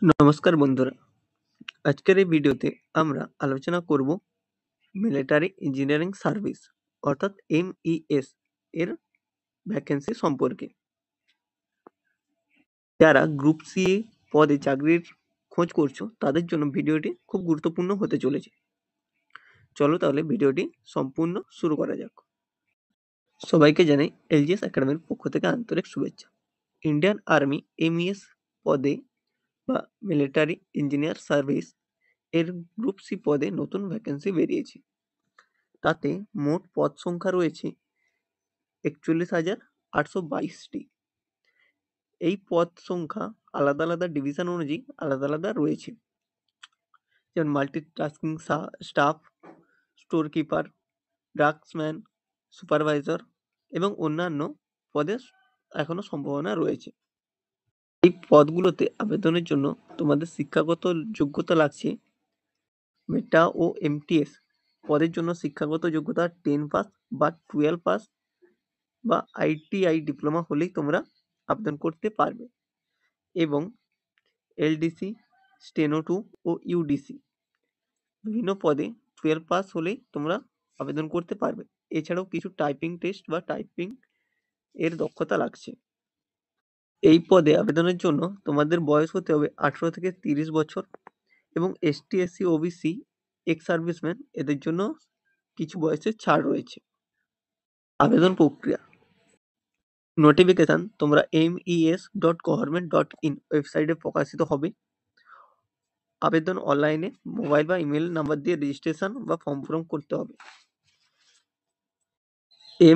নমস্কার বন্ধুরা, আজকের এই ভিডিওতে আমরা আলোচনা করব মিলিটারি ইঞ্জিনিয়ারিং সার্ভিস অর্থাৎ MES এর ভ্যাকেন্সি সম্পর্কে। যারা গ্রুপ সি পদে চাকরির খোঁজ করছো তাদের জন্য ভিডিওটি খুব গুরুত্বপূর্ণ হতে চলেছে। চলো তাহলে ভিডিওটি সম্পূর্ণ শুরু করা যাক। সবাইকে জানাই LGS একাডেমির পক্ষ থেকে আন্তরিক শুভেচ্ছা। ইন্ডিয়ান আর্মি MES পদে বা মিলিটারি ইঞ্জিনিয়ার সার্ভিস এর গ্রুপ সি পদে নতুন ভ্যাকেন্সি বেরিয়েছে। তাতে মোট পদ সংখ্যা রয়েছে ৪১,৮২২টি। এই পদ সংখ্যা আলাদা আলাদা ডিভিশন অনুযায়ী আলাদা আলাদা রয়েছে, যেমন multitasking staff, store keeper, draughtsman, supervisor এবং অন্যান্য পদে এখনো সম্ভাবনা রয়েছে। এই পদগুলোতে আবেদনের জন্য তোমাদের শিক্ষাগত যোগ্যতা লাগছে মেটা ও MTS পদের জন্য শিক্ষাগত যোগ্যতা 10 পাস বা 12 পাস বা ITI ডিপ্লোমা হলেই তোমরা আবেদন করতে পারবে এবং LDC, স্টেনো 2 ও UDC বিভিন্ন পদে 12 পাস হলেই তোমরা আবেদন করতে পারবে। এছাড়াও কিছু টাইপিং টেস্ট বা টাইপিং এর দক্ষতা লাগছে। এই পদে আবেদনের জন্য তোমাদের বয়স হতে হবে 18 থেকে 30 বছর এবং ST, SC, OBC, ex serviceman এদের জন্য কিছু বয়সের ছাড় রয়েছে। আবেদন প্রক্রিয়া: নোটিফিকেশন তোমরা mes.government.in ওয়েবসাইটে প্রকাশিত হবে। আবেদন অনলাইনে মোবাইল বা ইমেল নাম্বার দিয়ে রেজিস্ট্রেশন বা ফর্ম পূরণ করতে হবে।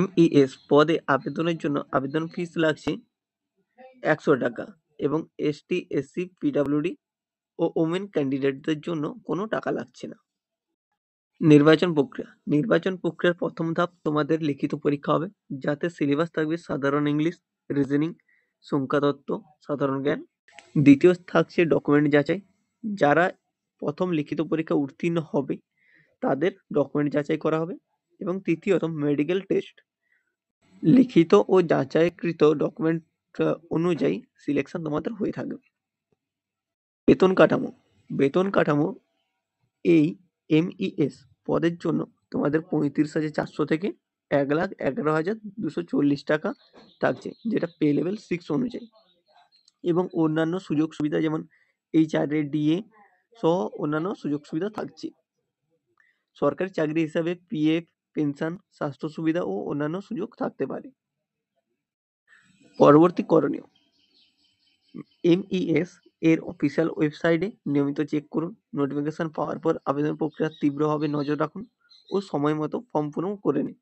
MES পদে আবেদনের জন্য আবেদন ফিস লাগছে 100 টাকা এবং ST, SC, PWD ও ওমেন ক্যান্ডিডেটদের জন্য কোনো টাকা লাগছে না। নির্বাচন প্রক্রিয়ার প্রথম ধাপ তোমাদের লিখিত পরীক্ষা হবে, যাতে সিলেবাস থাকবে সাধারণ ইংলিশ, রিজনিং, সংখ্যাতত্ত্ব, সাধারণ জ্ঞান। দ্বিতীয় থাকছে ডকুমেন্ট যাচাই। যারা প্রথম লিখিত পরীক্ষা উত্তীর্ণ হবে তাদের ডকুমেন্ট যাচাই করা হবে এবং তৃতীয়ত মেডিকেল টেস্ট। লিখিত ও যাচাইকৃত ডকুমেন্ট অনুযায়ী সিলেকশন তোমাদের হয়ে থাকবে। বেতন কাঠামো এই MES পদের জন্য তোমাদের 35,400 থেকে 1,11,240 টাকা থাকছে, যেটা পে লেভেল 6 অনুযায়ী, এবং অন্যান্য সুযোগ সুবিধা যেমন HRA, DA সহ অন্যান্য সুযোগ সুবিধা থাকছে। সরকারি চাকরি হিসাবে PF, পেনশন, স্বাস্থ্য সুবিধা ও অন্যান্য সুযোগ থাকতে পারে। পরবর্তী করণীয়: MES এর অফিসিয়াল ওয়েবসাইটে নিয়মিত চেক করুন। নোটিফিকেশন পাওয়ার পর আবেদন প্রক্রিয়া তীব্রভাবে নজর রাখুন ও সময় মতো ফর্ম পূরণ করে নিন।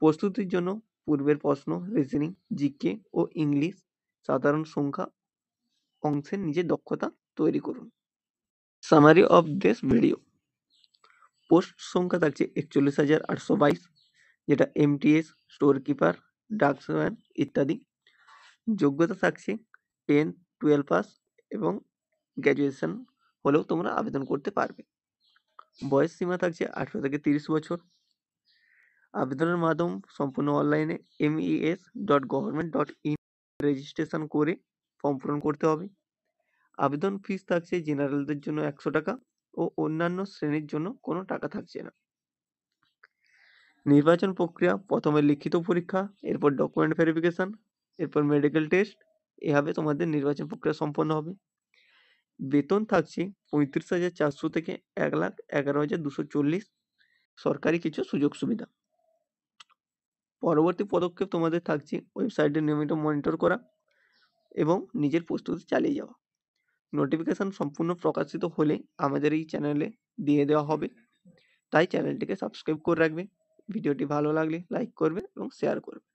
প্রস্তুতির জন্য পূর্বের প্রশ্ন, রিজনিং, জিকে ও ইংলিশ সাধারণ সংখ্যা অংশের নিজের দক্ষতা তৈরি করুন। Summary of this video: post সংখ্যা থাকছে 41,822, যেটা MTS, স্টোর কিপার, ড্রাগসম্যান ইত্যাদি। যোগ্যতা থাকছে 10, 12 পাস এবং গ্র্যাজুয়েশন হলেও তোমরা আবেদন করতে পারবে। বয়স সীমা থাকছে 18 থেকে 30 বছর। আবেদনের মাধ্যম সম্পূর্ণ অনলাইনে mes.government.in রেজিস্ট্রেশন করে ফর্ম পূরণ করতে হবে। আবেদন ফিস থাকছে জেনারেলদের জন্য 100 টাকা ও অন্যান্য শ্রেণীর জন্য কোনো টাকা থাকছে না। নির্বাচন প্রক্রিয়া: প্রথমে লিখিত পরীক্ষা, এরপর ডকুমেন্ট ভেরিফিকেশন, এরপর মেডিকেল টেস্ট। এভাবে তোমাদের নির্বাচন প্রক্রিয়া সম্পন্ন হবে। বেতন থাকছে 35,400 থেকে 1,11,240। সরকারি কিছু সুযোগ সুবিধা। পরবর্তী পদক্ষেপ তোমাদের থাকছে ওয়েবসাইটে নিয়মিত মনিটর করা এবং নিজের প্রস্তুতি চালিয়ে যাওয়া। নোটিফিকেশন সম্পূর্ণ প্রকাশিত হলে আমাদের এই চ্যানেলে দিয়ে দেওয়া হবে, তাই চ্যানেলটিকে সাবস্ক্রাইব করে রাখবে। ভিডিওটি ভালো লাগলে লাইক করবে এবং শেয়ার করবে।